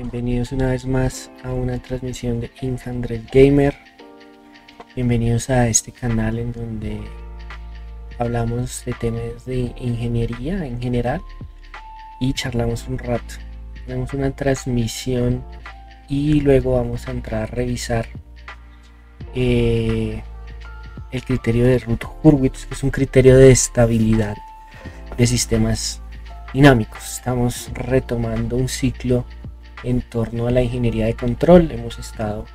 Bienvenidos una vez más a una transmisión de Inhandred Gamer. Bienvenidos a este canal en donde hablamos de temas de ingeniería en general y charlamos un rato. Tenemos una transmisión y luego vamos a entrar a revisar el criterio de Routh-Hurwitz, que es un criterio de estabilidad de sistemas dinámicos. Estamos retomando un ciclo en torno a la ingeniería de control. Hemos estado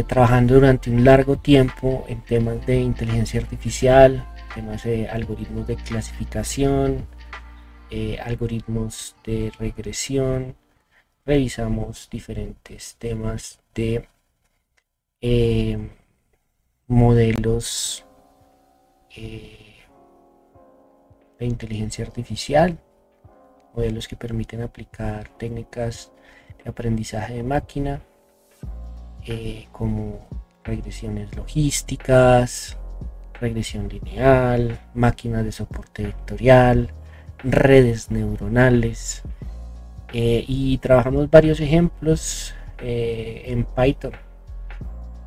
trabajando durante un largo tiempo en temas de inteligencia artificial, temas de algoritmos de clasificación, algoritmos de regresión. Revisamos diferentes temas de modelos de inteligencia artificial, modelos que permiten aplicar técnicas de aprendizaje de máquina, como regresiones logísticas, regresión lineal, máquinas de soporte vectorial, redes neuronales, y trabajamos varios ejemplos en Python.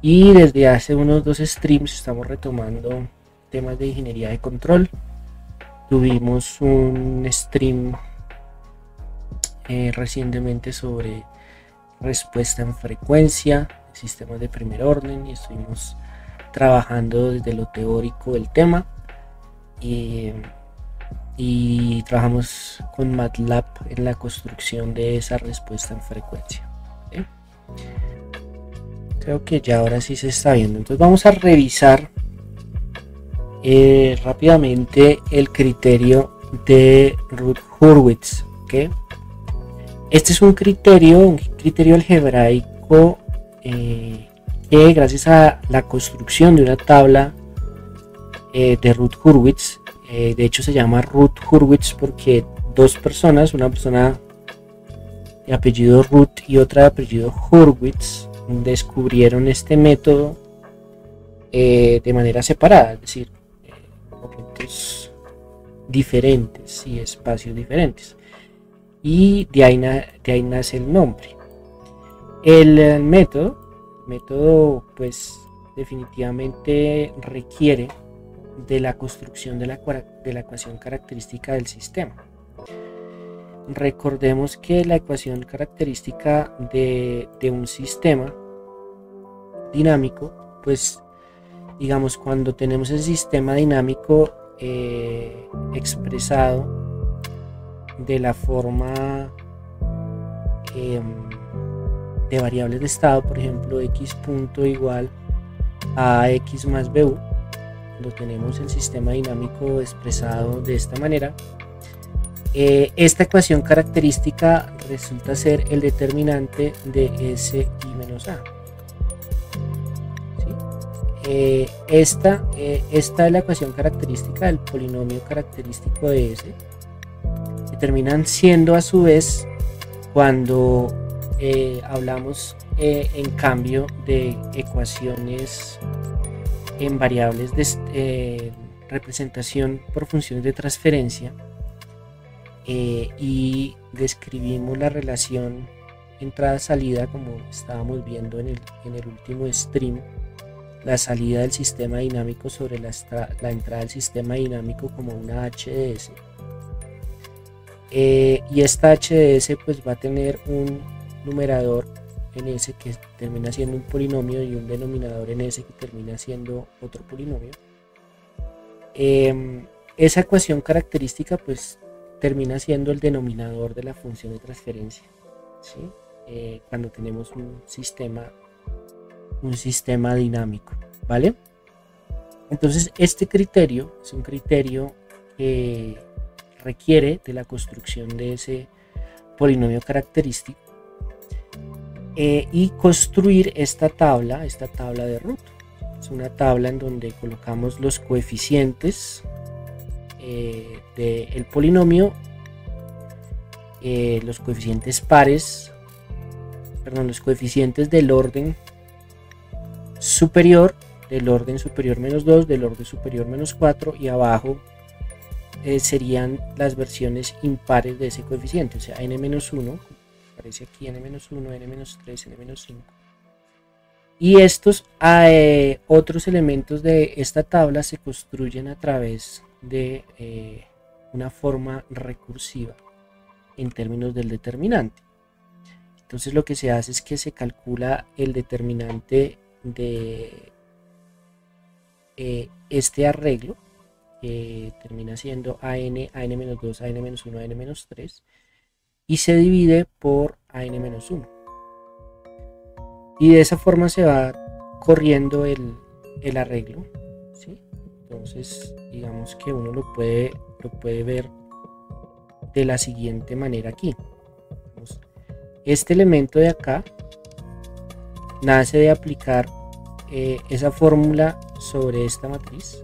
Y desde hace unos 2 streams estamos retomando temas de ingeniería de control. Tuvimos un stream recientemente sobre respuesta en frecuencia, sistemas de primer orden, y estuvimos trabajando desde lo teórico del tema y trabajamos con MATLAB en la construcción de esa respuesta en frecuencia. ¿Sí? Creo que ya ahora sí se está viendo. Entonces vamos a revisar rápidamente el criterio de Routh-Hurwitz. ¿Okay? Este es un criterio algebraico que, gracias a la construcción de una tabla de Routh-Hurwitz, de hecho se llama Routh-Hurwitz porque dos personas, una persona de apellido Routh y otra de apellido Hurwitz, descubrieron este método de manera separada, es decir, objetos diferentes y espacios diferentes, y de ahí nace el nombre. El método pues definitivamente requiere de la construcción de la ecuación característica del sistema. Recordemos que la ecuación característica de un sistema dinámico, pues digamos, cuando tenemos el sistema dinámico expresado de la forma de variables de estado, por ejemplo, x punto igual a x más bu, cuando tenemos el sistema dinámico expresado de esta manera, esta ecuación característica resulta ser el determinante de S y menos A. ¿Sí? Esta es la ecuación característica del polinomio característico de S, que terminan siendo a su vez cuando hablamos en cambio de ecuaciones en variables de representación por funciones de transferencia, y describimos la relación entrada-salida, como estábamos viendo en el último stream, la salida del sistema dinámico sobre la entrada del sistema dinámico como una HDS, y esta HDS pues va a tener un numerador en S que termina siendo un polinomio y un denominador en S que termina siendo otro polinomio. Esa ecuación característica pues termina siendo el denominador de la función de transferencia, ¿sí? Cuando tenemos un sistema dinámico, ¿vale? Entonces este criterio es un criterio que requiere de la construcción de ese polinomio característico y construir esta tabla de Routh. Es una tabla en donde colocamos los coeficientes del polinomio, los coeficientes pares, los coeficientes del orden superior, del orden superior menos 2, del orden superior menos 4, y abajo serían las versiones impares de ese coeficiente, o sea n-1, aparece aquí n-1, n-3, n-5. Y estos otros elementos de esta tabla se construyen a través de una forma recursiva en términos del determinante. Entonces lo que se hace es que se calcula el determinante de este arreglo, que termina siendo an, an-2, an-1, an-3, y se divide por an-1. Y de esa forma se va corriendo el arreglo, ¿sí? Entonces digamos que uno lo puede ver de la siguiente manera aquí. Este elemento de acá nace de aplicar esa fórmula sobre esta matriz.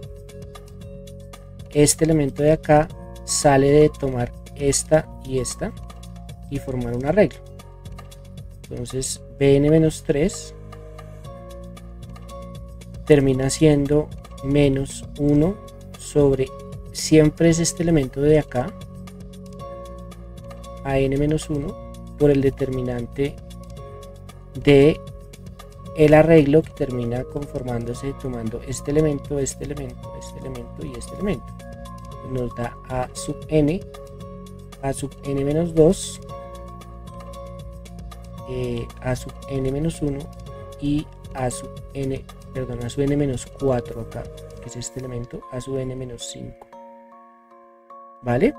Este elemento de acá sale de tomar esta y formar un arreglo. Entonces bn-3 termina siendo menos 1 sobre, siempre es este elemento de acá, an-1 por el determinante de el arreglo, que termina conformándose tomando este elemento, este elemento, este elemento y este elemento. Nos da a sub n, a sub n-2, a sub n-1 y a sub n, perdón, a sub n-4 acá, que es este elemento, a sub n-5. ¿Vale?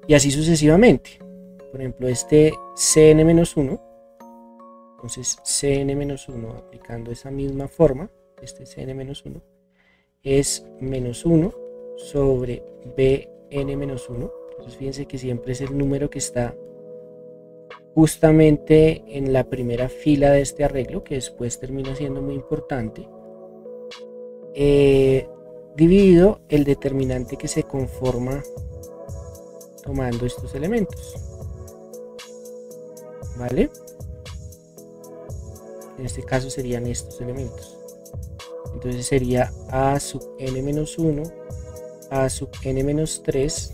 Y así sucesivamente. Por ejemplo, este cn-1, entonces cn-1 aplicando esa misma forma, este cn-1 es menos 1 sobre bn-1. Entonces fíjense que siempre es el número que está justamente en la primera fila de este arreglo, que después termina siendo muy importante, dividido el determinante que se conforma tomando estos elementos. ¿Vale? En este caso serían estos elementos. Entonces sería a sub n-1, a sub n-3,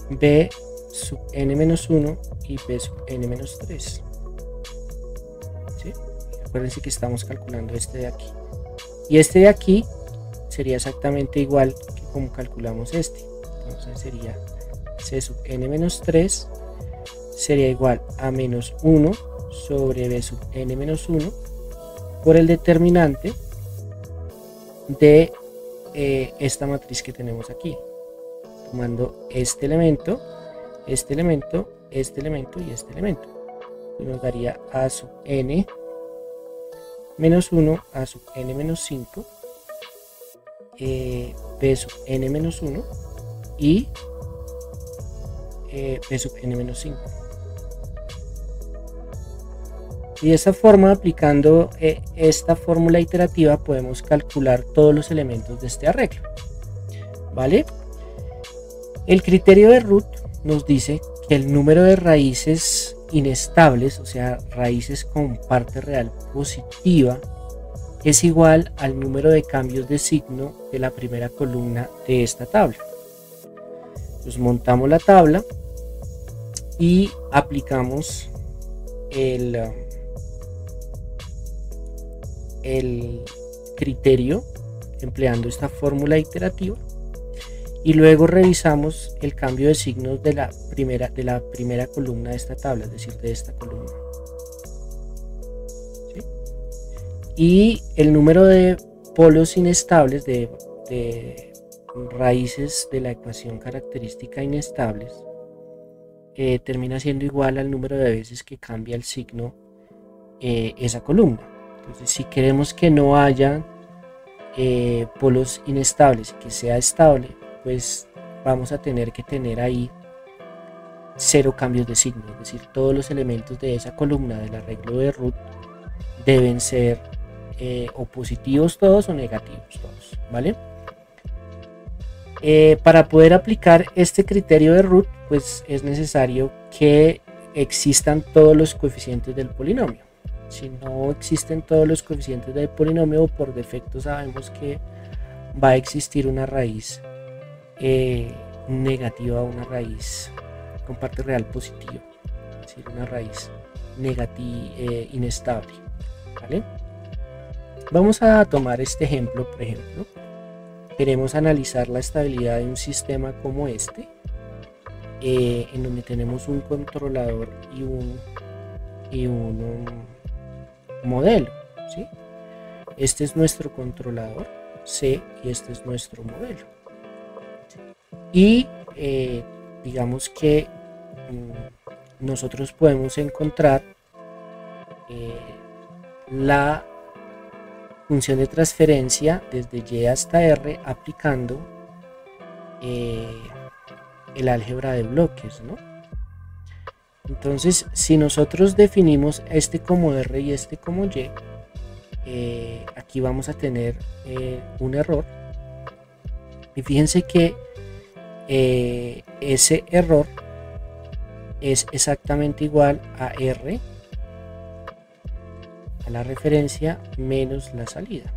b sub n-1 y b sub n-3. ¿Sí? Acuérdense que estamos calculando este de aquí. Y este de aquí sería exactamente igual que como calculamos este. Entonces sería c sub n-3 sería igual a menos 1 sobre b sub n-1 por el determinante de esta matriz que tenemos aquí, tomando este elemento, este elemento, este elemento y este elemento. Y nos daría a sub n menos 1 a sub n-5, b sub n-1 y b sub n-5. Y de esta forma, aplicando esta fórmula iterativa, podemos calcular todos los elementos de este arreglo. ¿Vale? El criterio de Root nos dice que el número de raíces inestables, o sea, raíces con parte real positiva, es igual al número de cambios de signo de la primera columna de esta tabla. Entonces montamos la tabla y aplicamos el criterio empleando esta fórmula iterativa, y luego revisamos el cambio de signos de la primera columna de esta tabla, es decir, de esta columna. ¿Sí? Y el número de polos inestables, de raíces de la ecuación característica inestables, termina siendo igual al número de veces que cambia el signo esa columna. Entonces, si queremos que no haya polos inestables, que sea estable, pues vamos a tener que tener ahí 0 cambios de signo, es decir, todos los elementos de esa columna del arreglo de Root deben ser o positivos todos o negativos todos, ¿vale? Para poder aplicar este criterio de Root, pues es necesario que existan todos los coeficientes del polinomio, Si no existen todos los coeficientes del polinomio, por defecto sabemos que va a existir una raíz negativa, una raíz con parte real positiva, es decir, una raíz negativa, inestable, ¿vale? Vamos a tomar este ejemplo. Por ejemplo, queremos analizar la estabilidad de un sistema como este, en donde tenemos un controlador y un modelo, ¿sí? Este es nuestro controlador C y este es nuestro modelo. Y digamos que nosotros podemos encontrar la función de transferencia desde Y hasta R aplicando el álgebra de bloques, ¿no? Entonces, si nosotros definimos este como R y este como Y, aquí vamos a tener un error. Y fíjense que ese error es exactamente igual a R, a la referencia, menos la salida,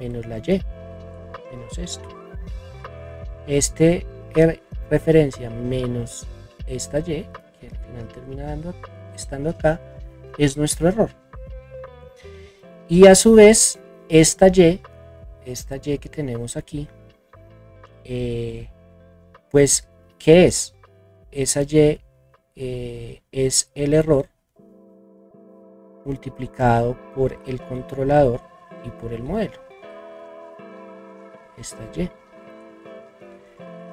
menos la Y, menos esto. Este referencia menos esta Y, que al final termina estando acá, es nuestro error. Y a su vez, esta Y que tenemos aquí, pues, ¿qué es? Esa Y es el error multiplicado por el controlador y por el modelo. Esta Y.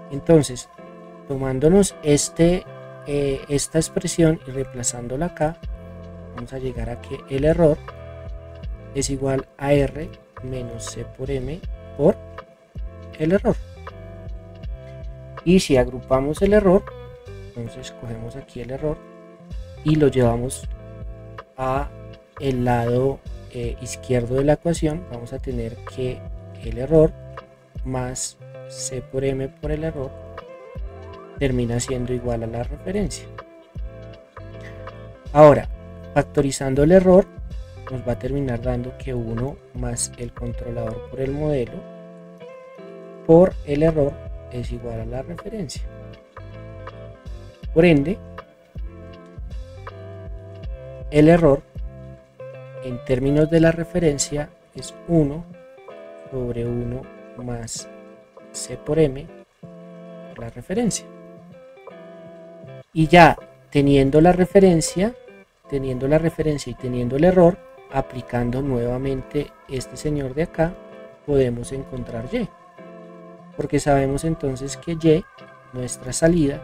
Entonces, tomándonos esta expresión y reemplazándola acá, vamos a llegar a que el error es igual a R menos C por M por el error. Y si agrupamos el error, entonces cogemos aquí el error y lo llevamos a el lado izquierdo de la ecuación. Vamos a tener que el error más C por M por el error termina siendo igual a la referencia. Ahora, factorizando el error, nos va a terminar dando que 1 más el controlador por el modelo por el error es igual a la referencia. Por ende, el error en términos de la referencia es 1 sobre 1 más C por M por la referencia. Y ya teniendo la referencia y teniendo el error, aplicando nuevamente este señor de acá, podemos encontrar Y. Porque sabemos entonces que Y, nuestra salida,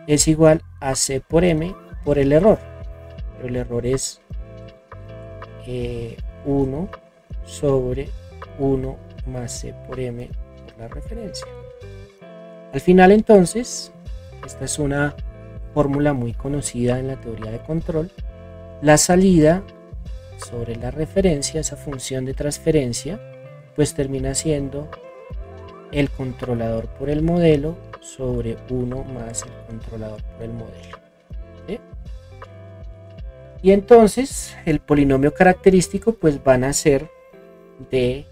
es igual a C por M por el error. Pero el error es 1 sobre 1 más C por M por la referencia. Al final entonces, esta es una fórmula muy conocida en la teoría de control. La salida sobre la referencia, esa función de transferencia, pues termina siendo el controlador por el modelo sobre 1 más el controlador por el modelo. ¿Sí? Y entonces el polinomio característico pues van a ser de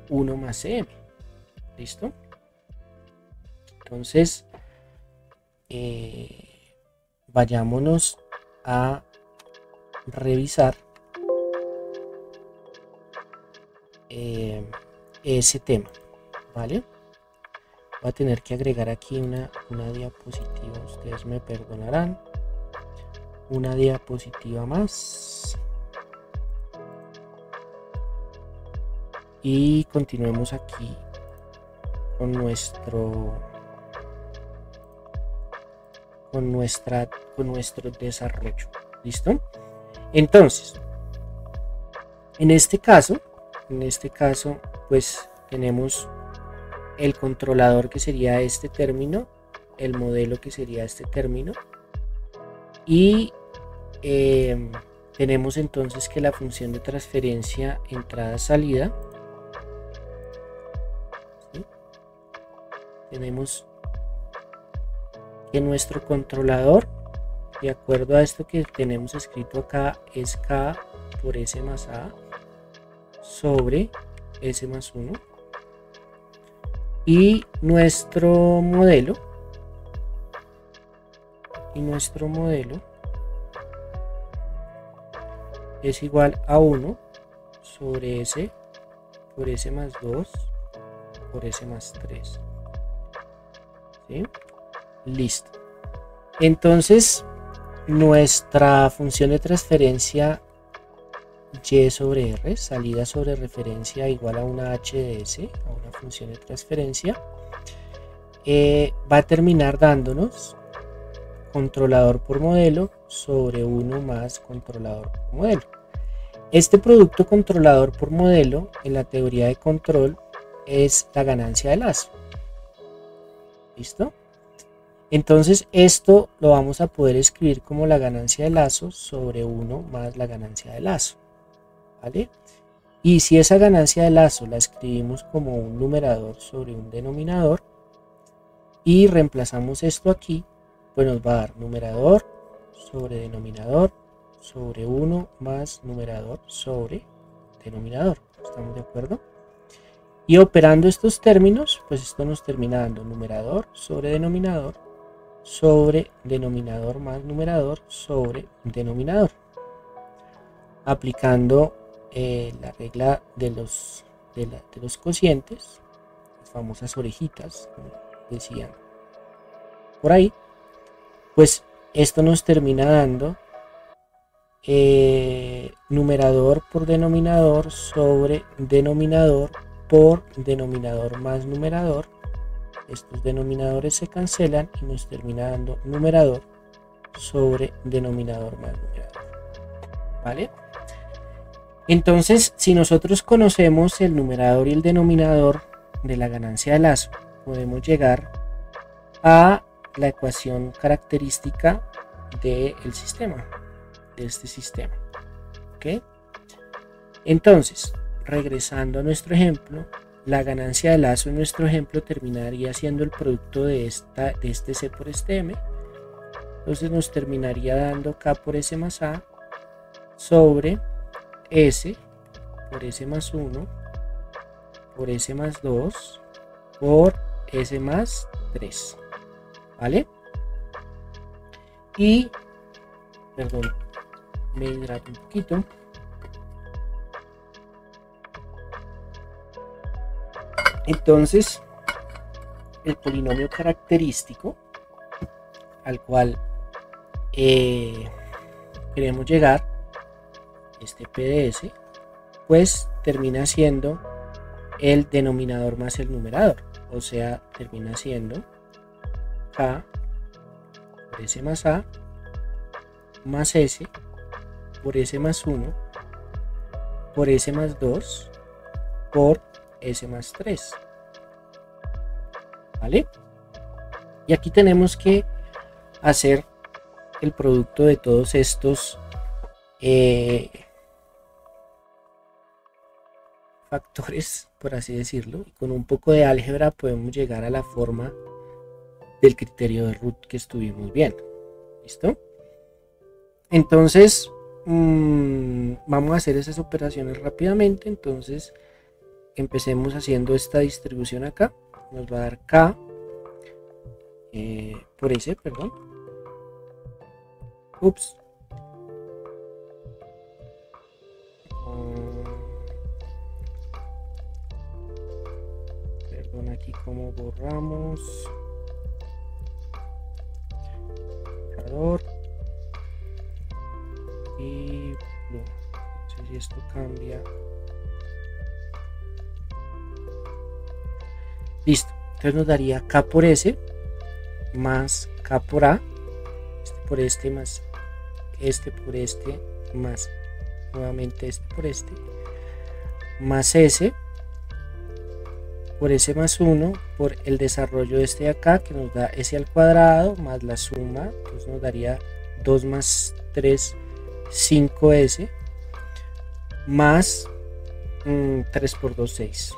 1 más cm. ¿Listo? Entonces vayámonos a revisar ese tema, ¿vale? Voy a tener que agregar aquí una diapositiva, ustedes me perdonarán, una diapositiva más y continuemos aquí con nuestro desarrollo. ¿Listo? Entonces, en este caso pues tenemos el controlador, que sería este término, el modelo, que sería este término, y tenemos entonces que la función de transferencia entrada-salida, ¿sí? Tenemos que nuestro controlador de acuerdo a esto que tenemos escrito acá, es K por S más A sobre S más 1. Y nuestro modelo es igual a 1 sobre S por S más 2 por S más 3. ¿Sí? Listo. Entonces, nuestra función de transferencia y sobre r, salida sobre referencia igual a una h de s, a una función de transferencia, va a terminar dándonos controlador por modelo sobre 1 más controlador por modelo. Este producto controlador por modelo en la teoría de control es la ganancia de lazo. ¿Listo? Entonces esto lo vamos a poder escribir como la ganancia de lazo sobre 1 más la ganancia de lazo. ¿Vale? Y si esa ganancia de lazo la escribimos como un numerador sobre un denominador y reemplazamos esto aquí, pues nos va a dar numerador sobre denominador sobre 1 más numerador sobre denominador. ¿Estamos de acuerdo? Y operando estos términos, pues esto nos termina dando numerador sobre denominador más numerador sobre denominador. Aplicando la regla de los cocientes, las famosas orejitas, como decían por ahí, pues esto nos termina dando numerador por denominador sobre denominador por denominador más numerador. Estos denominadores se cancelan y nos termina dando numerador sobre denominador más numerador. ¿Vale? Entonces, si nosotros conocemos el numerador y el denominador de la ganancia de lazo, podemos llegar a la ecuación característica del sistema, de este sistema. ¿Ok? Entonces, regresando a nuestro ejemplo, la ganancia de lazo en nuestro ejemplo terminaría siendo el producto de este C por este M. Entonces nos terminaría dando K por S más A sobre S por S más 1 por S más 2 por S más 3. ¿Vale? Y, perdón, me hidrato un poquito. Entonces, el polinomio característico al cual queremos llegar, este P de S, pues termina siendo el denominador más el numerador, o sea, termina siendo K por S más A más S por S más 1 por S más 2 por S más 3. ¿Vale? Y aquí tenemos que hacer el producto de todos estos factores, por así decirlo, y con un poco de álgebra podemos llegar a la forma del criterio de Root que estuvimos viendo. ¿Listo? Entonces vamos a hacer esas operaciones rápidamente. Entonces empecemos haciendo esta distribución acá. Nos va a dar K por S, perdón. Ups. Perdón, aquí como borramos. Borrador. Y no sé si esto cambia. Listo, entonces nos daría K por S más K por A, este por este más este por este más nuevamente este por este más S por S más 1 por el desarrollo de este de acá que nos da S al cuadrado más la suma, entonces nos daría 2 más 3, 5S más 3 por 2, 6.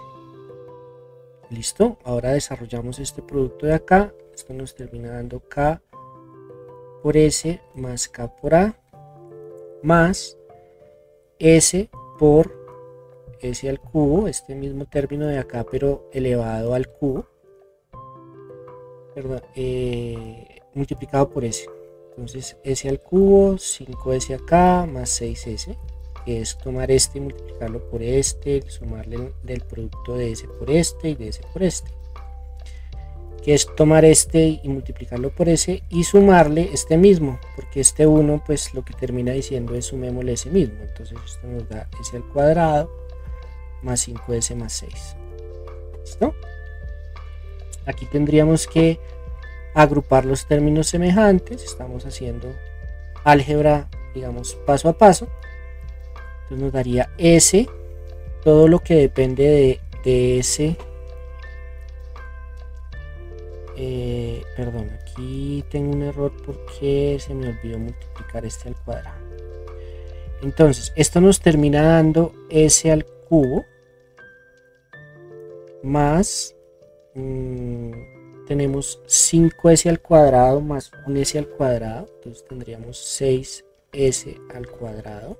Listo, ahora desarrollamos este producto de acá. Esto nos termina dando K por S más K por A más S por S al cubo, este mismo término de acá pero elevado al cubo, perdón, multiplicado por S. Entonces S al cubo, 5S acá más 6S, que es tomar este y multiplicarlo por este, sumarle del producto de S por este y de S por este, que es tomar este y multiplicarlo por S y sumarle este mismo, porque este 1 pues lo que termina diciendo es sumémosle ese mismo. Entonces esto nos da S al cuadrado más 5S más 6. ¿Listo? Aquí tendríamos que agrupar los términos semejantes. Estamos haciendo álgebra, digamos, paso a paso. Entonces nos daría S, todo lo que depende de S. Perdón, aquí tengo un error porque se me olvidó multiplicar este al cuadrado. Entonces esto nos termina dando S al cubo más tenemos 5S al cuadrado más un S al cuadrado, entonces tendríamos 6S al cuadrado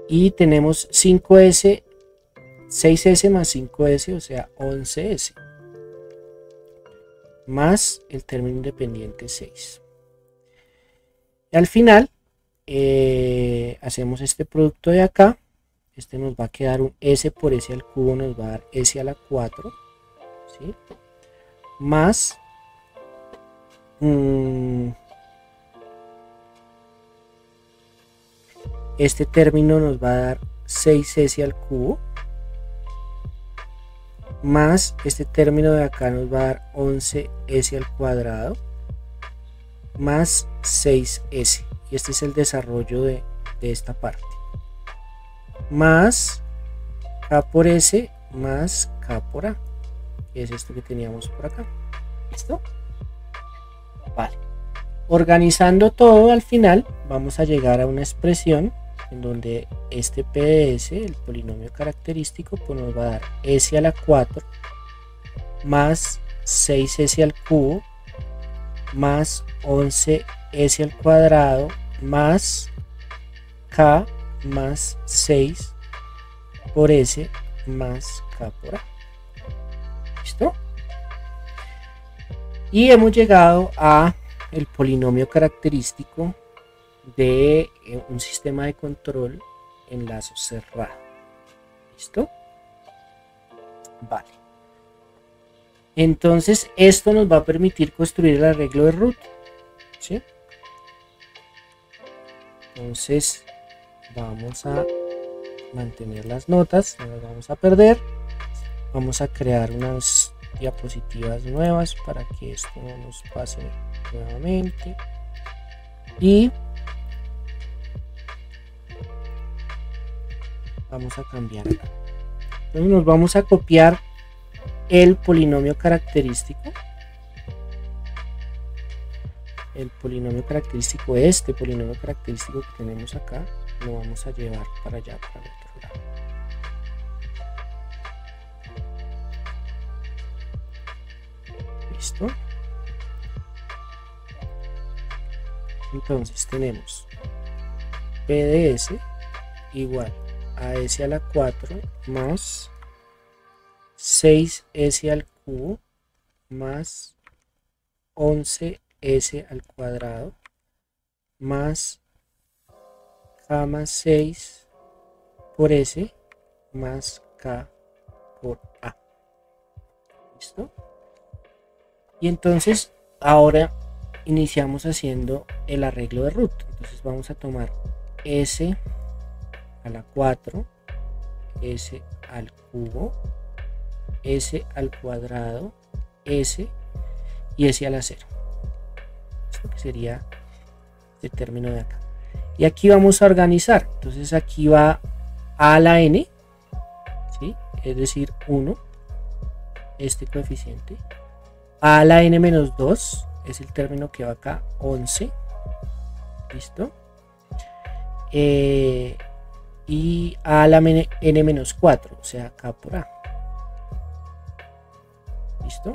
y tenemos 5S, 6S más 5S, o sea 11S más el término independiente 6. Y al final hacemos este producto de acá. Este nos va a quedar un S por S al cubo, nos va a dar S a la 4, ¿sí? Más este término nos va a dar 6S al cubo, más este término de acá nos va a dar 11S al cuadrado, más 6S. Y este es el desarrollo de esta parte. Más K por S más K por A, que es esto que teníamos por acá. ¿Listo? Vale. Organizando todo, al final vamos a llegar a una expresión en donde este PDS, el polinomio característico, pues nos va a dar S a la 4 más 6S al cubo más 11S al cuadrado más K más 6 por S más K por A. ¿Listo? Y hemos llegado a el polinomio característico de un sistema de control en lazo cerrado. ¿Listo? Vale. Entonces esto nos va a permitir construir el arreglo de root, ¿sí? Entonces vamos a mantener las notas, no las vamos a perder. Vamos a crear unas diapositivas nuevas para que esto no nos pase nuevamente. Y vamos a cambiar acá. Entonces nos vamos a copiar el polinomio característico. El polinomio característico, este polinomio característico que tenemos acá, lo vamos a llevar para allá, para el otro lado. ¿Listo? Entonces tenemos PDS igual a S a la 4 más 6S al cubo más 11S al cuadrado más K más 6 por S más K por A. ¿Listo? Y entonces ahora iniciamos haciendo el arreglo de root. Entonces vamos a tomar S a la 4, S al cubo, S al cuadrado, S y S a la 0. Esto que sería el término de acá. Y aquí vamos a organizar. Entonces aquí va A a la N, ¿sí? Es decir 1, este coeficiente. A la N menos 2 es el término que va acá, 11. ¿Listo? Y A la N menos 4, o sea, K por A. ¿Listo?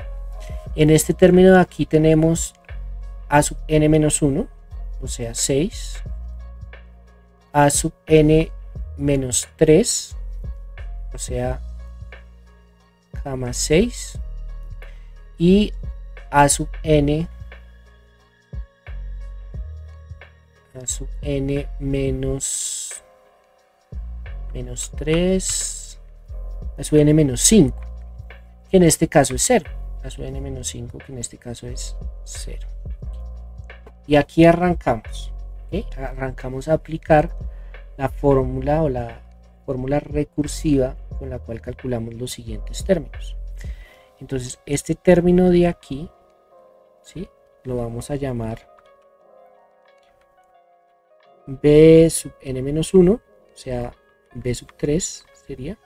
En este término de aquí tenemos a sub n menos 1, o sea 6, a sub n menos 3, o sea, cama 6, y a sub n menos 3, a sub n menos 5, que en este caso es 0, a sub n menos 5, que en este caso es 0. Y aquí arrancamos, ¿okay? Arrancamos a aplicar la fórmula o la fórmula recursiva con la cual calculamos los siguientes términos. Entonces este término de aquí, ¿sí?, lo vamos a llamar b sub n menos 1, o sea, b sub 3 sería.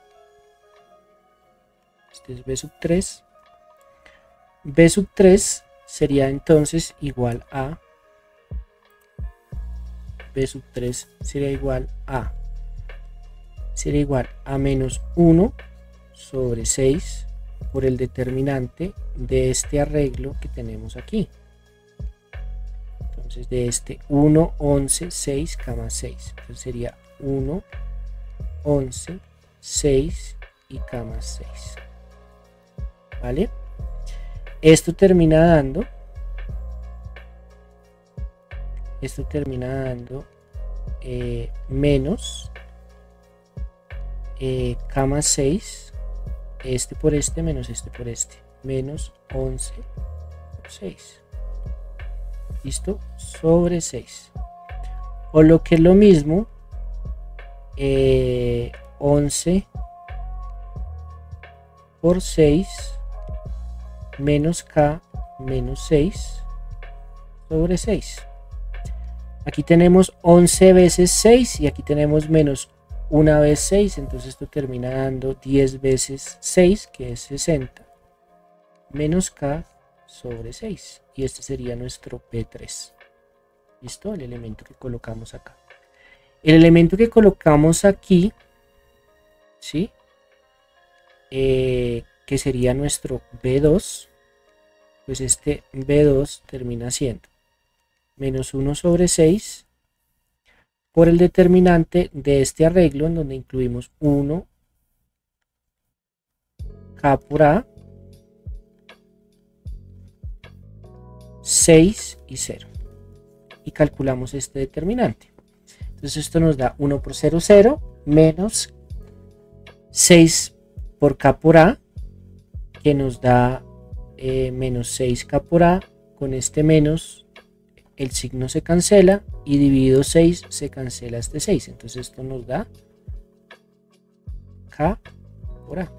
Este es b sub 3. B sub 3 sería entonces igual a, b sub 3 sería igual a menos 1 sobre 6 por el determinante de este arreglo que tenemos aquí. Entonces de este 1, 11, 6, 6. Entonces sería 1, 11, 6 y 6. ¿Vale? Esto termina dando menos cama 6, este por este menos este por este, menos 11 por 6. ¿Listo? Sobre 6. O lo que es lo mismo, 11 por 6 menos k menos 6 sobre 6. Aquí tenemos 11 veces 6 y aquí tenemos menos 1 vez 6, entonces esto termina dando 10 veces 6, que es 60, menos k sobre 6, y este sería nuestro P3. ¿Listo? El elemento que colocamos acá. El elemento que colocamos aquí, ¿sí?, que sería nuestro B2, pues este B2 termina siendo menos 1 sobre 6 por el determinante de este arreglo, en donde incluimos 1, K por A, 6 y 0. Y calculamos este determinante. Entonces esto nos da 1 por 0, 0, menos 6 por K por A, que nos da menos 6K por A. Con este menos, el signo se cancela, y dividido 6 se cancela este 6. Entonces esto nos da K por A.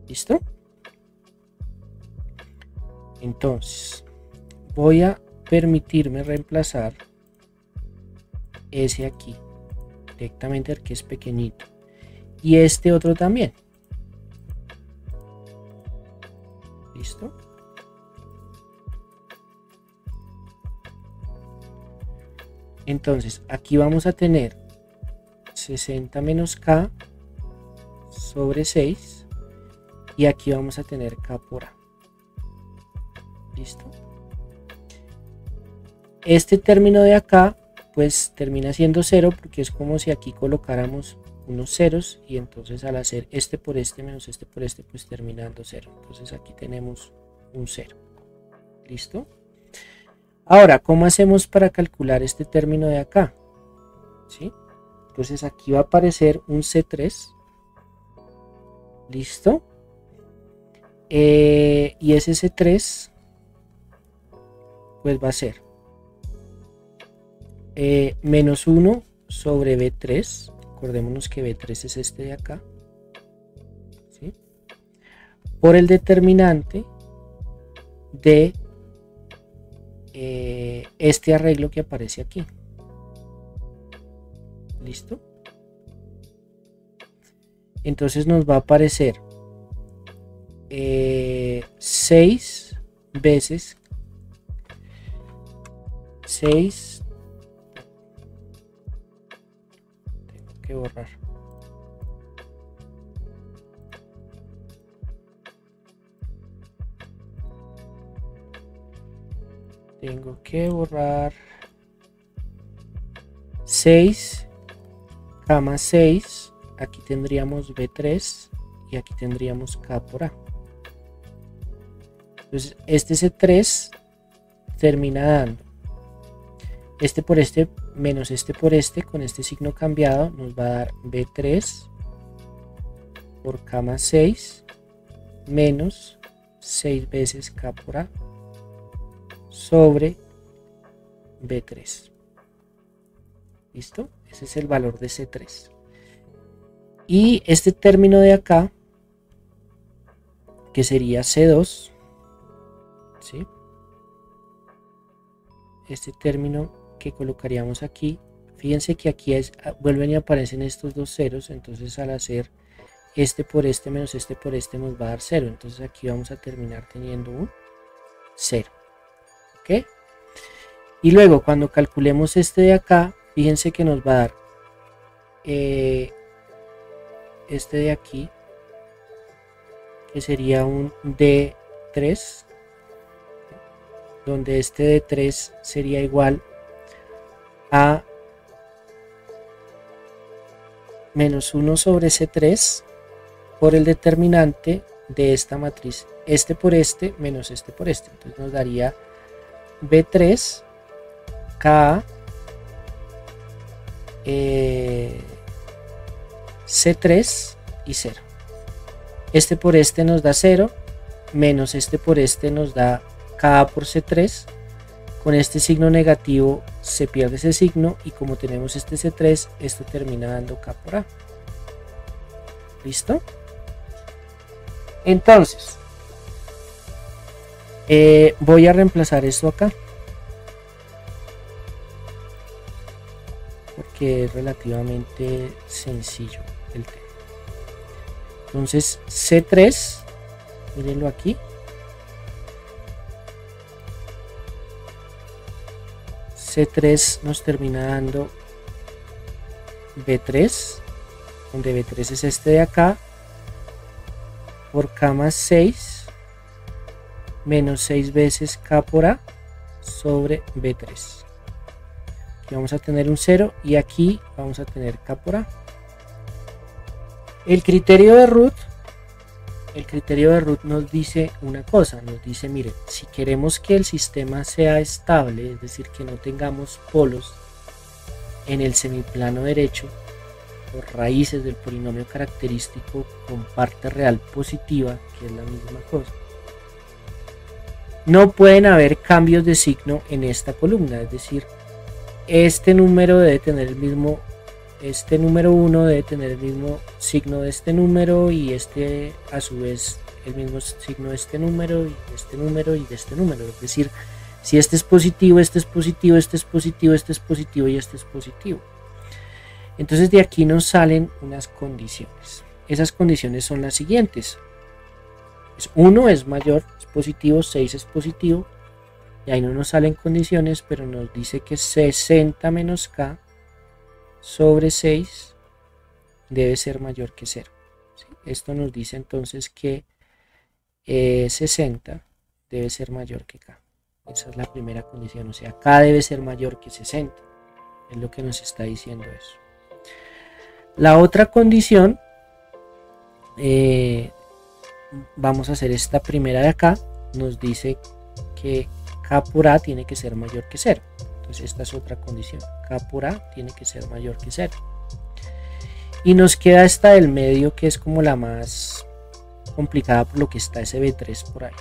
¿Listo? Entonces voy a permitirme reemplazar ese aquí directamente, que es pequeñito, y este otro también. ¿Listo? Entonces aquí vamos a tener 60 menos k sobre 6, y aquí vamos a tener k por a. ¿Listo? Este término de acá pues termina siendo 0, porque es como si aquí colocáramos unos ceros, y entonces al hacer este por este menos este por este, pues termina dando 0. Entonces aquí tenemos un 0. ¿Listo? Ahora, ¿cómo hacemos para calcular este término de acá? ¿Sí? Entonces aquí va a aparecer un C3. ¿Listo? Y ese C3 pues va a ser menos 1 sobre B3. Acordémonos que B3 es este de acá, ¿sí?, por el determinante de este arreglo que aparece aquí. ¿Listo? Entonces nos va a aparecer 6 veces 6, tengo que borrar, tengo que borrar 6, 6, aquí tendríamos B3 y aquí tendríamos K por A. Entonces este C3 termina dando este por este menos este por este, con este signo cambiado nos va a dar B3 por K más 6 menos 6 veces K por A sobre B3. ¿Listo? Ese es el valor de C3. Y este término de acá, que sería C2, ¿sí? Este término que colocaríamos aquí, fíjense que aquí vuelven y aparecen estos dos ceros, entonces al hacer este por este menos este por este nos va a dar 0, entonces aquí vamos a terminar teniendo un 0. ¿Ok? Y luego cuando calculemos este de acá, fíjense que nos va a dar este de aquí, que sería un D3, donde este D3 sería igual a menos 1 sobre C3 por el determinante de esta matriz, este por este menos este por este. Entonces nos daría B3 K C3 y 0. Este por este nos da 0, menos este por este nos da K por C3. Con este signo negativo se pierde ese signo y como tenemos este C3, esto termina dando K por A. ¿Listo? Entonces, voy a reemplazar esto acá, porque es relativamente sencillo el tema. Entonces C3, mírenlo aquí, C3 nos termina dando B3, donde B3 es este de acá, por K más 6, menos 6 veces K por A sobre B3. Aquí vamos a tener un 0 y aquí vamos a tener K por A. El criterio de Root nos dice una cosa, nos dice, miren, si queremos que el sistema sea estable, es decir, que no tengamos polos en el semiplano derecho, por raíces del polinomio característico con parte real positiva, que es la misma cosa, no pueden haber cambios de signo en esta columna, es decir, este número debe tener el mismo, este número 1 debe tener el mismo signo de este número y este a su vez el mismo signo de este número y de este número y de este número, es decir, si este es positivo, este es positivo, este es positivo, este es positivo y este es positivo. Entonces de aquí nos salen unas condiciones. Esas condiciones son las siguientes. 1 es mayor, es positivo, 6 es positivo. Y ahí no nos salen condiciones, pero nos dice que 60 menos K sobre 6 debe ser mayor que 0. ¿Sí? Esto nos dice entonces que 60 debe ser mayor que K. Esa es la primera condición, o sea, K debe ser mayor que 60. Es lo que nos está diciendo eso. La otra condición, vamos a hacer esta primera de acá, nos dice que K por A tiene que ser mayor que 0. Entonces esta es otra condición, K por A tiene que ser mayor que 0. Y nos queda esta del medio, que es como la más complicada por lo que está ese B3 por ahí,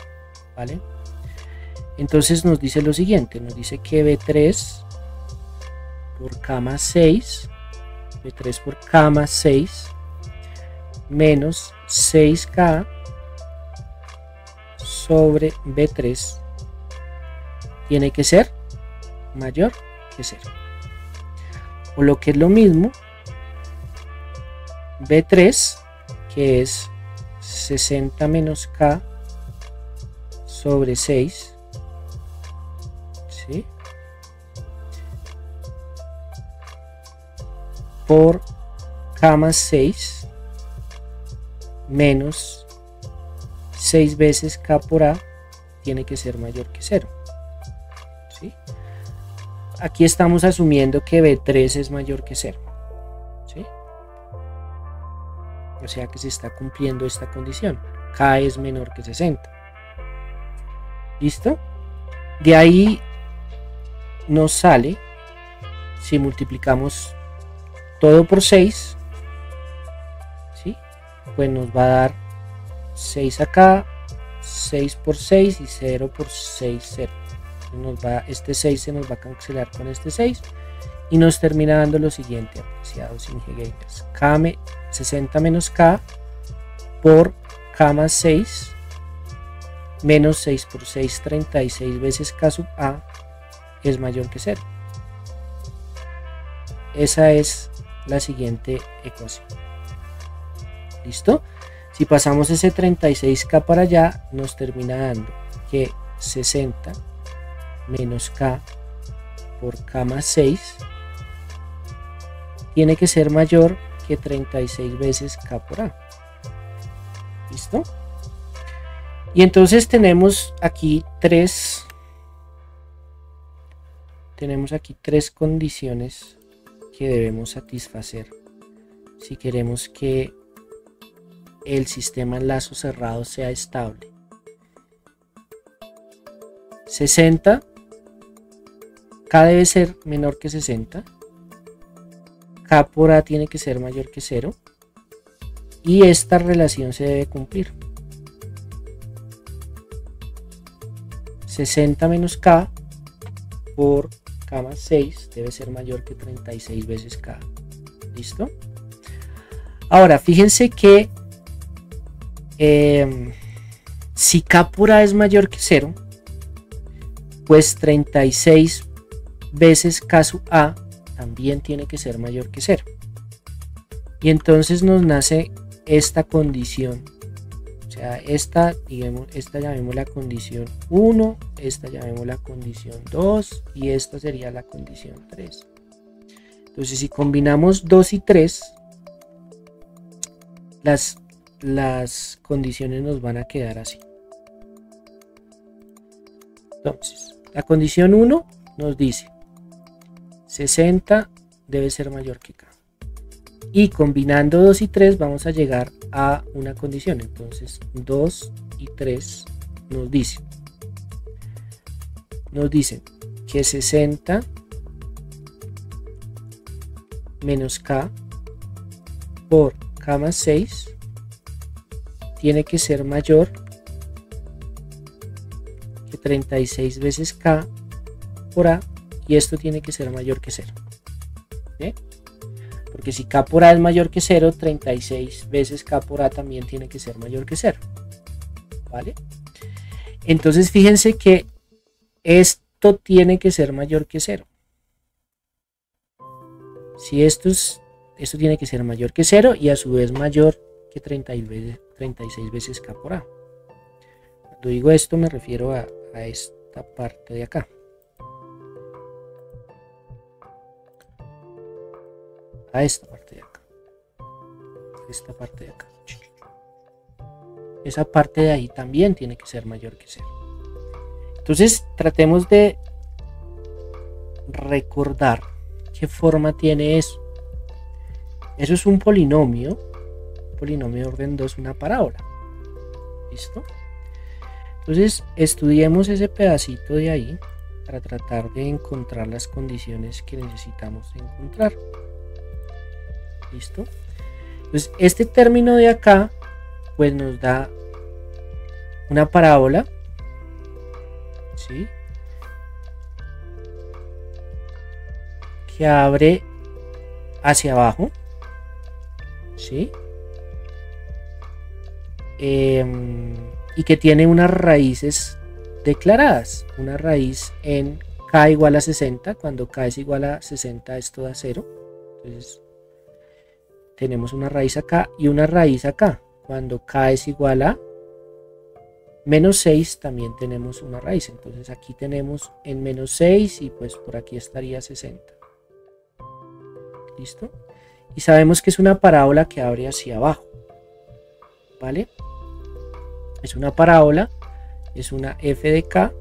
¿vale? Entonces nos dice lo siguiente, nos dice que B3 por K más 6, B3 por K más 6 menos 6K sobre B3 tiene que ser mayor que 0. O lo que es lo mismo, B3, que es 60 menos K sobre 6, ¿sí? Por K más 6 menos 6 veces K por A tiene que ser mayor que 0. ¿Sí? aquí estamos asumiendo que B3 es mayor que 0. ¿Sí? O sea que se está cumpliendo esta condición. K es menor que 60. ¿Listo? De ahí nos sale, si multiplicamos todo por 6, ¿sí? Pues nos va a dar 6 acá, 6 por 6 y 0 por 6, 0. Este 6 se nos va a cancelar con este 6 y nos termina dando lo siguiente, apreciados ingegamers. 60 menos K por K más 6 menos 6 por 6, 36 veces K sub A es mayor que 0. Esa es la siguiente ecuación. ¿Listo? Si pasamos ese 36K para allá, nos termina dando que 60 menos K por K más 6 tiene que ser mayor que 36 veces K por A. ¿Listo? Y entonces tenemos aquí tres condiciones que debemos satisfacer si queremos que el sistema en lazo cerrado sea estable. 60, K debe ser menor que 60, K por A tiene que ser mayor que 0 y esta relación se debe cumplir. 60 menos K por K más 6 debe ser mayor que 36 veces K. ¿Listo? Ahora, fíjense que si K por A es mayor que 0, pues 36 veces K sub A también tiene que ser mayor que 0. Y entonces nos nace esta condición. O sea, esta llamemos la condición 1, esta llamemos la condición 2 y esta sería la condición 3. Entonces, si combinamos 2 y 3, las condiciones nos van a quedar así. Entonces, la condición 1 nos dice 60 debe ser mayor que K. Y combinando 2 y 3 vamos a llegar a una condición. Entonces 2 y 3 nos dicen que 60 menos K por K más 6 tiene que ser mayor que 36 veces K por A y esto tiene que ser mayor que 0. ¿Sí? Porque si K por A es mayor que 0, 36 veces K por A también tiene que ser mayor que 0. ¿Vale? Entonces fíjense que esto tiene que ser mayor que 0. Si esto tiene que ser mayor que 0 y a su vez mayor que 36 veces K por A. Cuando digo esto me refiero a esta parte de acá. A esta parte de acá. Esta parte de acá. Esa parte de ahí también tiene que ser mayor que 0. Entonces tratemos de recordar qué forma tiene eso. Eso es un polinomio. Polinomio de orden 2, una parábola. ¿Listo? Entonces estudiemos ese pedacito de ahí para tratar de encontrar las condiciones que necesitamos encontrar. ¿Listo? Entonces este término de acá pues nos da una parábola, ¿sí? Que abre hacia abajo, ¿sí? Y que tiene unas raíces declaradas, una raíz en K igual a 60, cuando K es igual a 60 esto da 0, entonces tenemos una raíz acá y una raíz acá, cuando K es igual a menos 6 también tenemos una raíz, entonces aquí tenemos en menos 6 y pues por aquí estaría 60. ¿Listo? Y sabemos que es una parábola que abre hacia abajo, ¿vale? Es una parábola, es una f de K,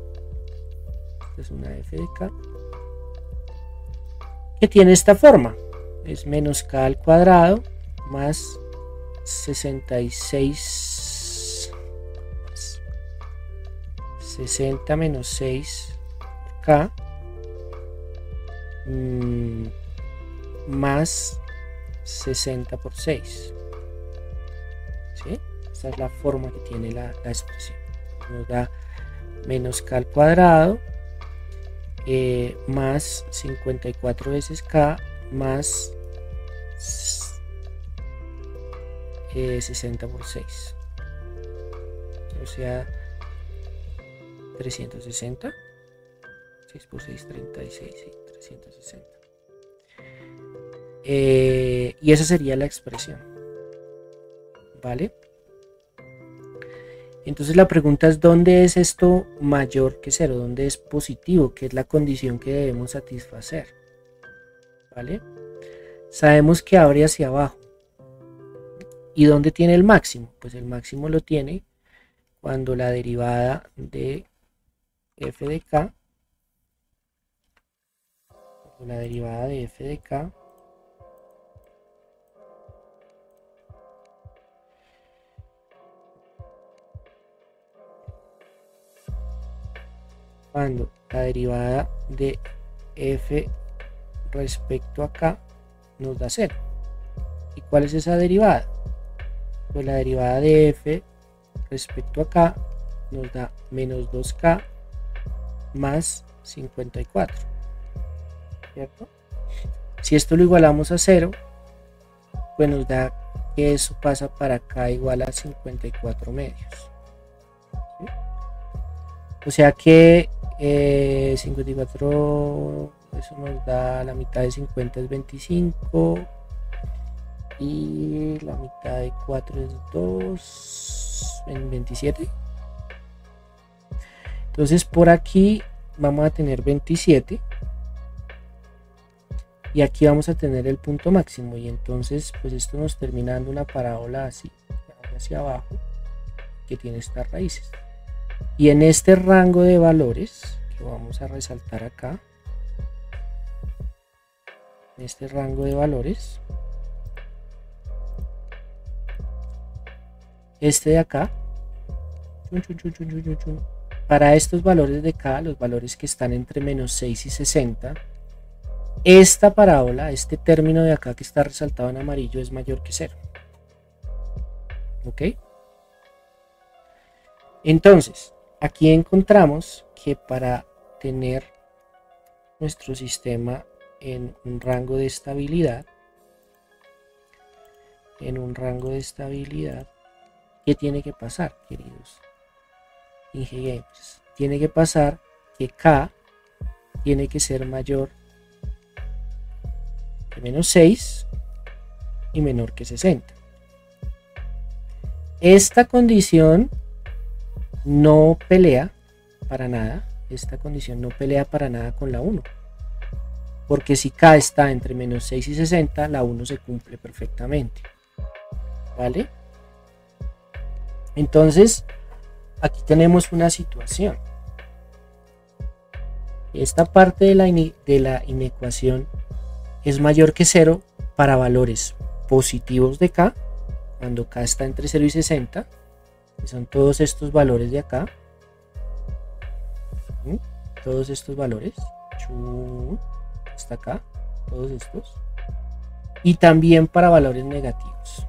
esta es una f de K, que tiene esta forma. Es menos k al cuadrado más 66, 60 menos 6k más 60 por 6. ¿Sí? Esta es la forma que tiene la expresión. Nos da menos k al cuadrado más 54 veces k más 60 por 6, o sea 360. 6 por 6, 36, sí, 360. Y esa sería la expresión, ¿vale? Entonces la pregunta es: ¿dónde es esto mayor que 0? ¿Dónde es positivo? ¿Qué es la condición que debemos satisfacer? ¿Vale? Sabemos que abre hacia abajo. ¿Y dónde tiene el máximo? Pues el máximo lo tiene cuando la derivada de f de k, cuando la derivada de f respecto a k nos da 0. ¿Y cuál es esa derivada? Pues la derivada de f respecto a k nos da menos 2k más 54, ¿cierto? Si esto lo igualamos a 0, pues nos da que eso pasa para k igual a 54 medios, ¿sí? O sea que 54, eso nos da la mitad de 50 es 25 y la mitad de 4 es 2 en 27. Entonces por aquí vamos a tener 27 y aquí vamos a tener el punto máximo, y entonces pues esto nos termina dando una parábola así hacia abajo que tiene estas raíces. Y en este rango de valores que vamos a resaltar acá, en este rango de valores, este de acá, para estos valores de k, los valores que están entre menos 6 y 60, esta parábola, este término de acá que está resaltado en amarillo, es mayor que 0. ¿Ok? Entonces, aquí encontramos que para tener nuestro sistema en un rango de estabilidad, ¿qué tiene que pasar, queridos ingegamers? Tiene que pasar que k tiene que ser mayor que menos 6 y menor que 60. Esta condición no pelea para nada, con la 1, porque si k está entre menos 6 y 60, la 1 se cumple perfectamente, ¿vale? Entonces aquí tenemos una situación. Esta parte de la inecuación es mayor que 0 para valores positivos de k, cuando k está entre 0 y 60, que son todos estos valores de acá, todos estos valores, hasta acá, todos estos, y también para valores negativos.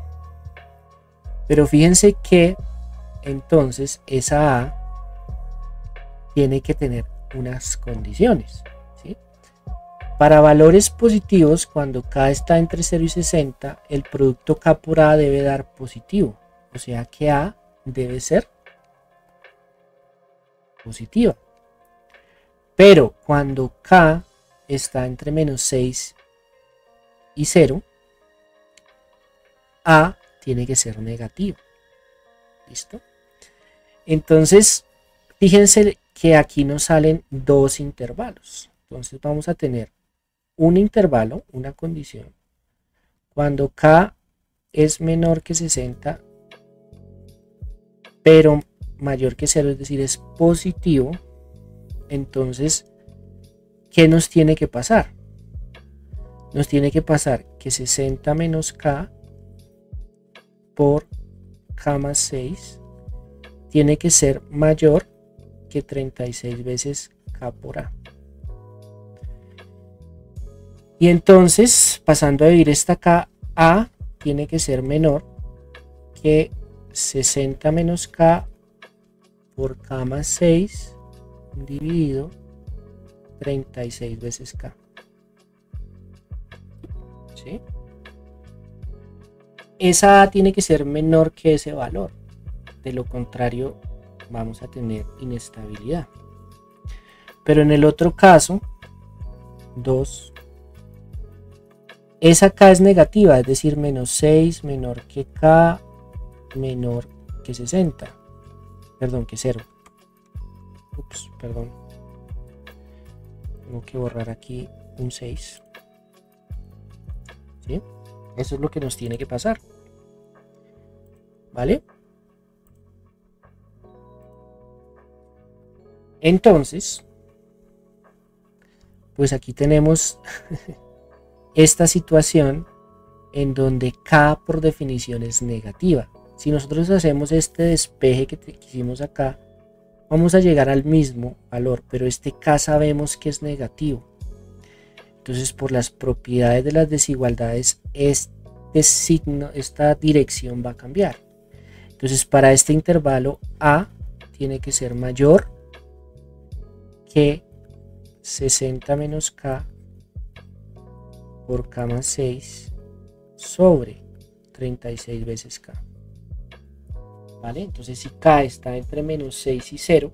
Pero fíjense que entonces esa a tiene que tener unas condiciones, ¿sí? Para valores positivos, cuando k está entre 0 y 60, el producto k por a debe dar positivo, o sea que a debe ser positiva. Pero cuando k está entre menos 6 y 0, a tiene que ser negativo. ¿Listo? Entonces, fíjense que aquí nos salen dos intervalos. Entonces vamos a tener un intervalo, una condición, cuando k es menor que 60, pero mayor que 0, es decir, es positivo. Entonces, ¿qué nos tiene que pasar? nos tiene que pasar que 60 menos K por K más 6 tiene que ser mayor que 36 veces K por A. Y entonces, pasando a dividir esta K, A tiene que ser menor que 60 menos K por K más 6 dividido 36 veces K. ¿Sí? Esa A tiene que ser menor que ese valor. De lo contrario, vamos a tener inestabilidad. Pero en el otro caso, 2, esa K es negativa, es decir, menos 6 menor que K menor que 60. Perdón, que 0. Ups, perdón. Tengo que borrar aquí un 6. ¿Sí? Eso es lo que nos tiene que pasar. ¿Vale? Entonces, pues aquí tenemos esta situación en donde K por definición es negativa. Si nosotros hacemos este despeje que hicimos acá, vamos a llegar al mismo valor, pero este K sabemos que es negativo. Entonces, por las propiedades de las desigualdades, este signo, esta dirección va a cambiar. Entonces, para este intervalo, A tiene que ser mayor que 60 menos K por K más 6 sobre 36 veces K. ¿Vale? Entonces, si K está entre menos 6 y 0,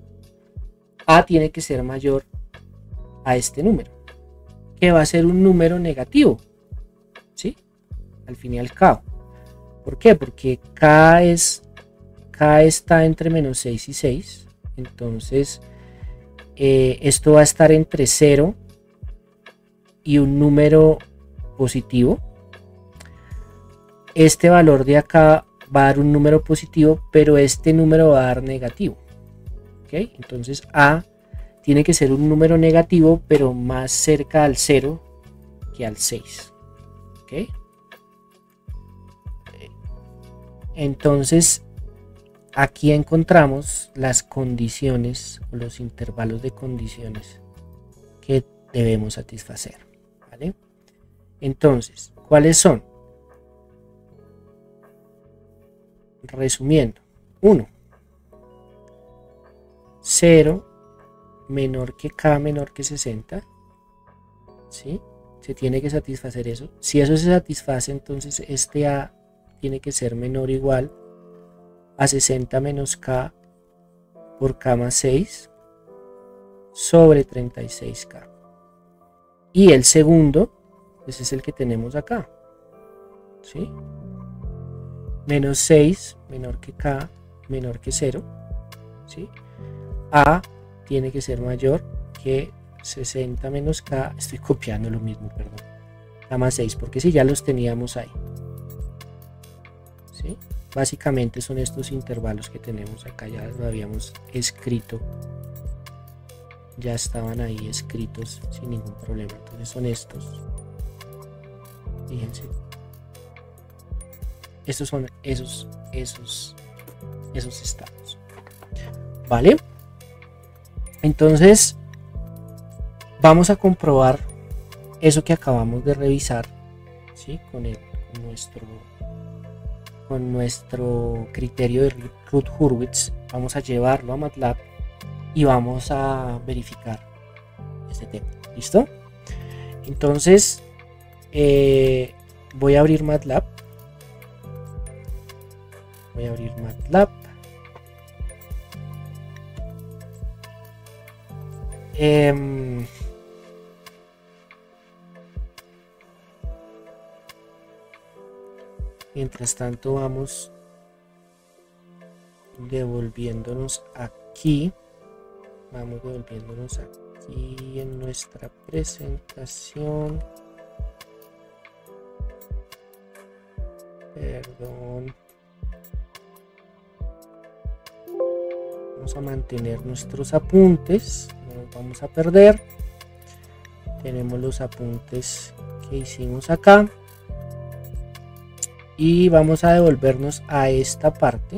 A tiene que ser mayor a este número, que va a ser un número negativo, ¿sí? Al fin y al cabo. ¿Por qué? Porque K está entre menos 6 y 6, entonces esto va a estar entre 0 y un número positivo. Este valor de acá va a dar un número positivo, pero este número va a dar negativo. ¿Ok? Entonces A tiene que ser un número negativo, pero más cerca al 0 que al 6. ¿Ok? Entonces aquí encontramos las condiciones o los intervalos de condiciones que debemos satisfacer. ¿Vale? Entonces, ¿cuáles son? Resumiendo, 1, 0 menor que K menor que 60, ¿sí? Se tiene que satisfacer eso. Si eso se satisface, entonces este A tiene que ser menor o igual a 60 menos K por K más 6 sobre 36K. Y el segundo, ese es el que tenemos acá, ¿sí? Menos 6 menor que K menor que 0, ¿sí? A tiene que ser mayor que 60 menos K, estoy copiando lo mismo, perdón, K más 6, porque si ya los teníamos ahí, ¿sí? Básicamente son estos intervalos que tenemos acá, ya lo habíamos escrito, ya estaban ahí escritos sin ningún problema. Entonces son estos, fíjense, estos son esos estados, ¿vale? Entonces vamos a comprobar eso que acabamos de revisar, ¿sí? con nuestro criterio de Routh-Hurwitz. Vamos a llevarlo a MATLAB y vamos a verificar este tema. ¿Listo? Entonces voy a abrir MATLAB. Mientras tanto vamos devolviéndonos aquí. Vamos devolviéndonos aquí en nuestra presentación. Perdón. Vamos a mantener nuestros apuntes, no los vamos a perder. Tenemos los apuntes que hicimos acá y vamos a devolvernos a esta parte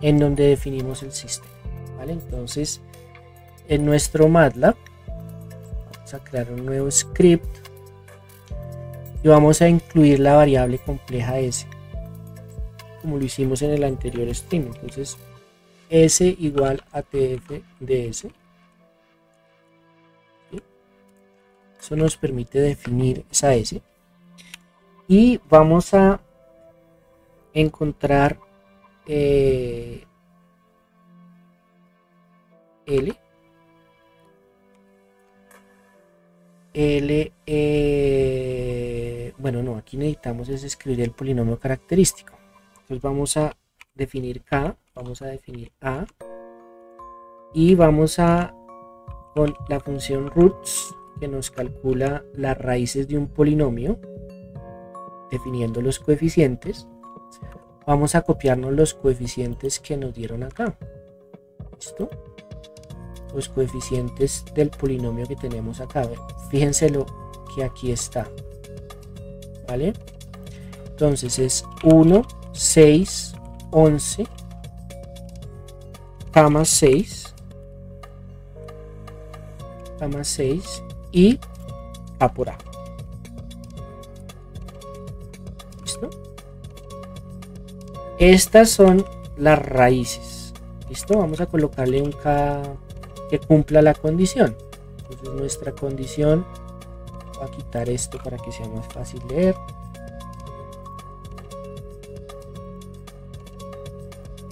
en donde definimos el sistema, ¿vale? Entonces en nuestro MATLAB vamos a crear un nuevo script y vamos a incluir la variable compleja s como lo hicimos en el anterior stream. Entonces s igual a tf de s. ¿Sí? Eso nos permite definir esa s y vamos a encontrar L. Bueno, no, aquí necesitamos es escribir el polinomio característico. Entonces vamos a definir K, vamos a definir A y vamos a con la función roots que nos calcula las raíces de un polinomio definiendo los coeficientes. Vamos a copiarnos los coeficientes que nos dieron acá. ¿Listo? Los coeficientes del polinomio que tenemos acá. Fíjense lo que aquí está. ¿Vale? Entonces es 1, 6, 11, K más 6, K más 6 y A por A. ¿Listo? Estas son las raíces. ¿Listo? Vamos a colocarle un K que cumpla la condición. Entonces nuestra condición, voy a quitar esto para que sea más fácil leer.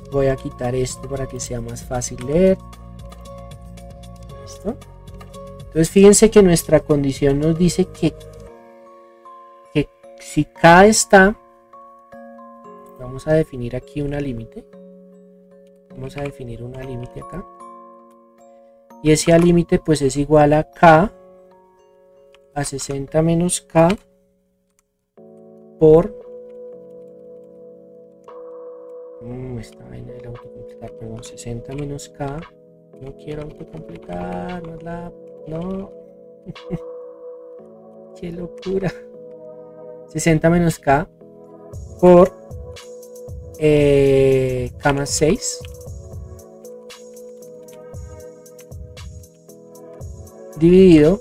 Voy a quitar esto para que sea más fácil leer. ¿Listo? Entonces fíjense que nuestra condición nos dice que si K está, vamos a definir aquí una límite. Vamos a definir una límite acá. Y ese límite pues es igual a K a 60 menos K por esta vaina del autocompletar, perdón, 60 menos K, no quiero autocompletar, no, qué locura, 60 menos K por K más 6 dividido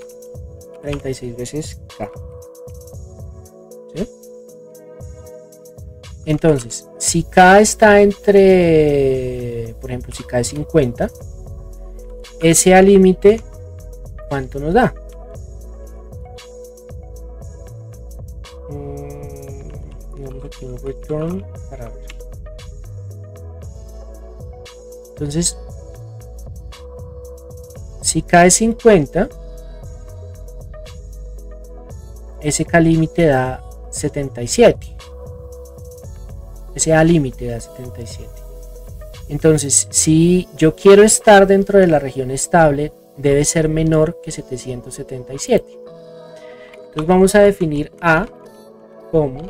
36 veces K. ¿Sí? Entonces, si K está entre, por ejemplo, si K es 50, ese al límite, ¿cuánto nos da? Vamos aquí un return para ver. Entonces, si K es 50, ese K límite da 77. Ese A límite da 77. Entonces, si yo quiero estar dentro de la región estable, debe ser menor que 777. Entonces vamos a definir A como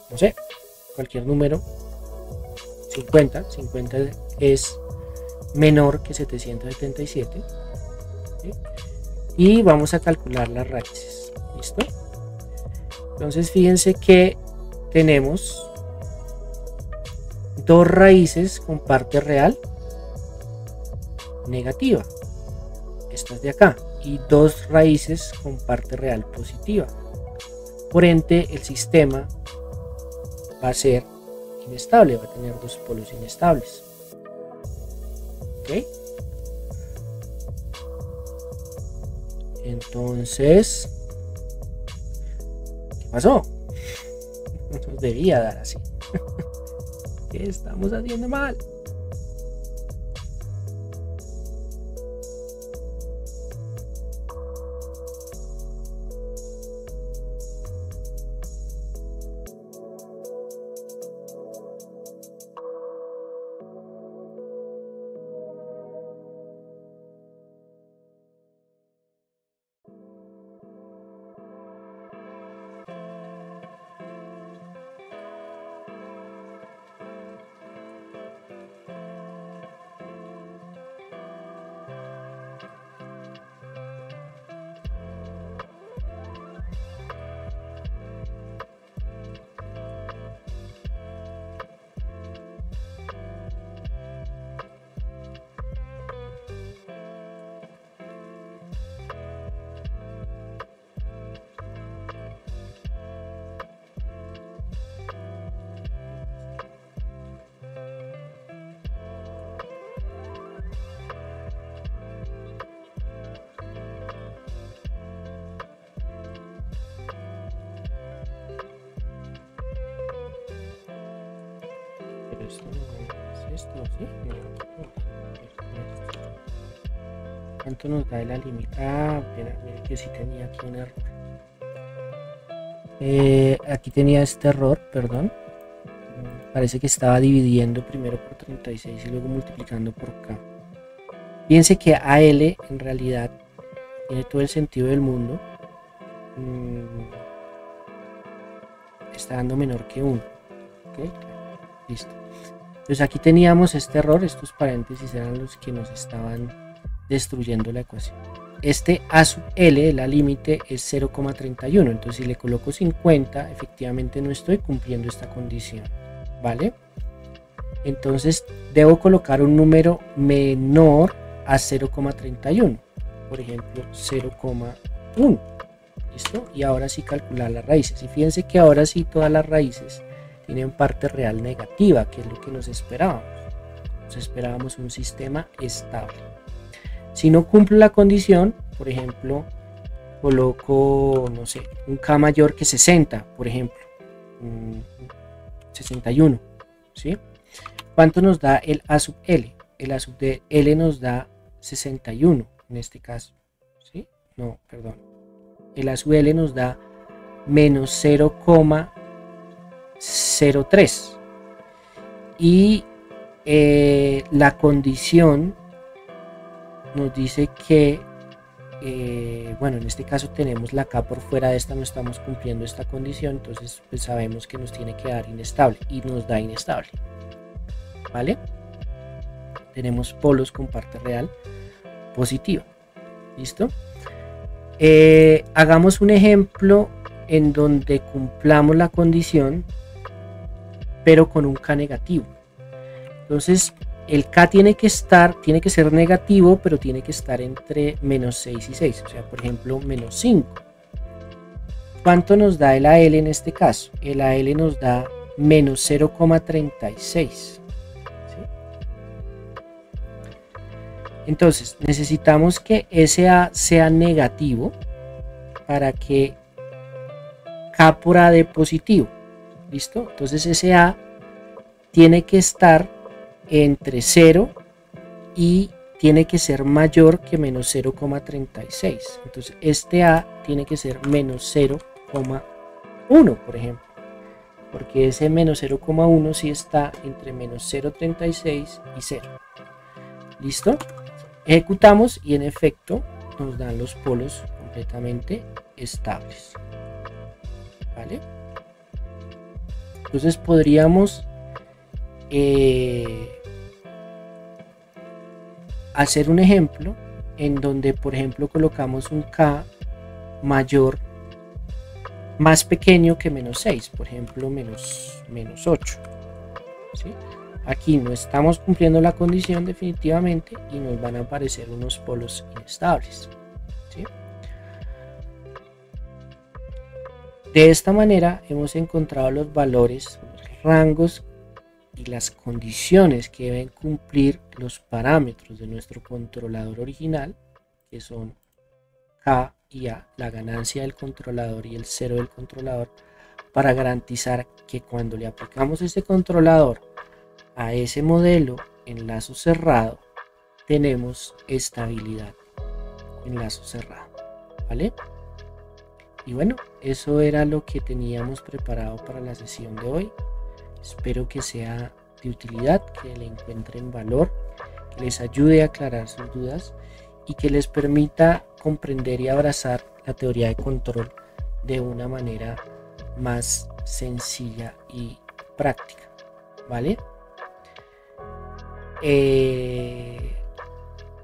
no sé, cualquier número. 50 es menor que 777. ¿Sí? Y vamos a calcular las raíces. ¿Listo? Entonces fíjense que tenemos dos raíces con parte real negativa, estas de acá, y dos raíces con parte real positiva. Por ende, el sistema va a ser inestable, va a tener dos polos inestables. ¿Ok? Entonces, ¿qué pasó? No nos debía dar así. ¿Qué estamos haciendo mal? pero esto no es esto, ¿sí? ¿Cuánto nos da la límite? Ah, mira que sí tenía aquí un error. Aquí tenía este error, perdón. Parece que estaba dividiendo primero por 36 y luego multiplicando por K. Piense que AL en realidad tiene todo el sentido del mundo. Está dando menor que 1. ¿Okay? Listo. Entonces aquí teníamos este error. Estos paréntesis eran los que nos estaban destruyendo la ecuación. Este A sub L, la límite, es 0,31. Entonces si le coloco 50, efectivamente no estoy cumpliendo esta condición. ¿Vale? Entonces debo colocar un número menor a 0,31. Por ejemplo, 0,1. ¿Listo? Y ahora sí calcular las raíces. Y fíjense que ahora sí todas las raíces tienen parte real negativa, que es lo que nos esperábamos. Nos esperábamos un sistema estable. Si no cumple la condición, por ejemplo, coloco, no sé, un K mayor que 60, por ejemplo, 61, ¿sí? ¿Cuánto nos da el A sub L? El A sub de L nos da 61 en este caso, ¿sí? No, perdón. El A sub L nos da menos 0,03 y la condición nos dice que bueno, en este caso tenemos la K por fuera de esta, no estamos cumpliendo esta condición, entonces pues sabemos que nos tiene que dar inestable y nos da inestable. ¿Vale? Tenemos polos con parte real positiva. ¿Listo? Hagamos un ejemplo en donde cumplamos la condición pero con un K negativo. Entonces el K tiene que ser negativo, pero tiene que estar entre menos 6 y 6, o sea, por ejemplo, menos 5. ¿Cuánto nos da el AL en este caso? El AL nos da menos 0,36. ¿Sí? Entonces, necesitamos que ese A sea negativo para que K por A dé positivo. ¿Listo? Entonces ese A tiene que estar entre 0 y tiene que ser mayor que menos 0,36. Entonces este A tiene que ser menos 0,1, por ejemplo, porque ese menos 0,1 sí está entre menos 0,36 y 0. ¿Listo? Ejecutamos y en efecto nos dan los polos completamente estables. ¿Vale? Entonces podríamos hacer un ejemplo en donde, por ejemplo, colocamos un K mayor, más pequeño que menos 6, por ejemplo, menos 8. ¿Sí? Aquí no estamos cumpliendo la condición definitivamente y nos van a aparecer unos polos inestables. ¿Sí? De esta manera hemos encontrado los valores, los rangos y las condiciones que deben cumplir los parámetros de nuestro controlador original, que son K y A, la ganancia del controlador y el cero del controlador, para garantizar que cuando le aplicamos este controlador a ese modelo en lazo cerrado, tenemos estabilidad en lazo cerrado. ¿Vale? Y bueno, eso era lo que teníamos preparado para la sesión de hoy. Espero que sea de utilidad, que le encuentren valor, que les ayude a aclarar sus dudas y que les permita comprender y abrazar la teoría de control de una manera más sencilla y práctica. ¿Vale?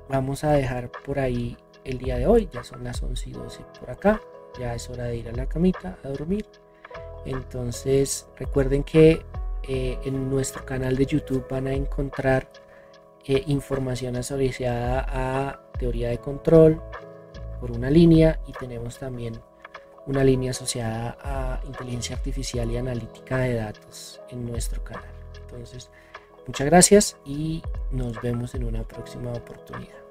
Vamos a dejar por ahí el día de hoy. Ya son las 11:12 por acá. Ya es hora de ir a la camita a dormir. Entonces recuerden que en nuestro canal de YouTube van a encontrar información asociada a teoría de control por una línea, y tenemos también una línea asociada a inteligencia artificial y analítica de datos en nuestro canal. Entonces, muchas gracias y nos vemos en una próxima oportunidad.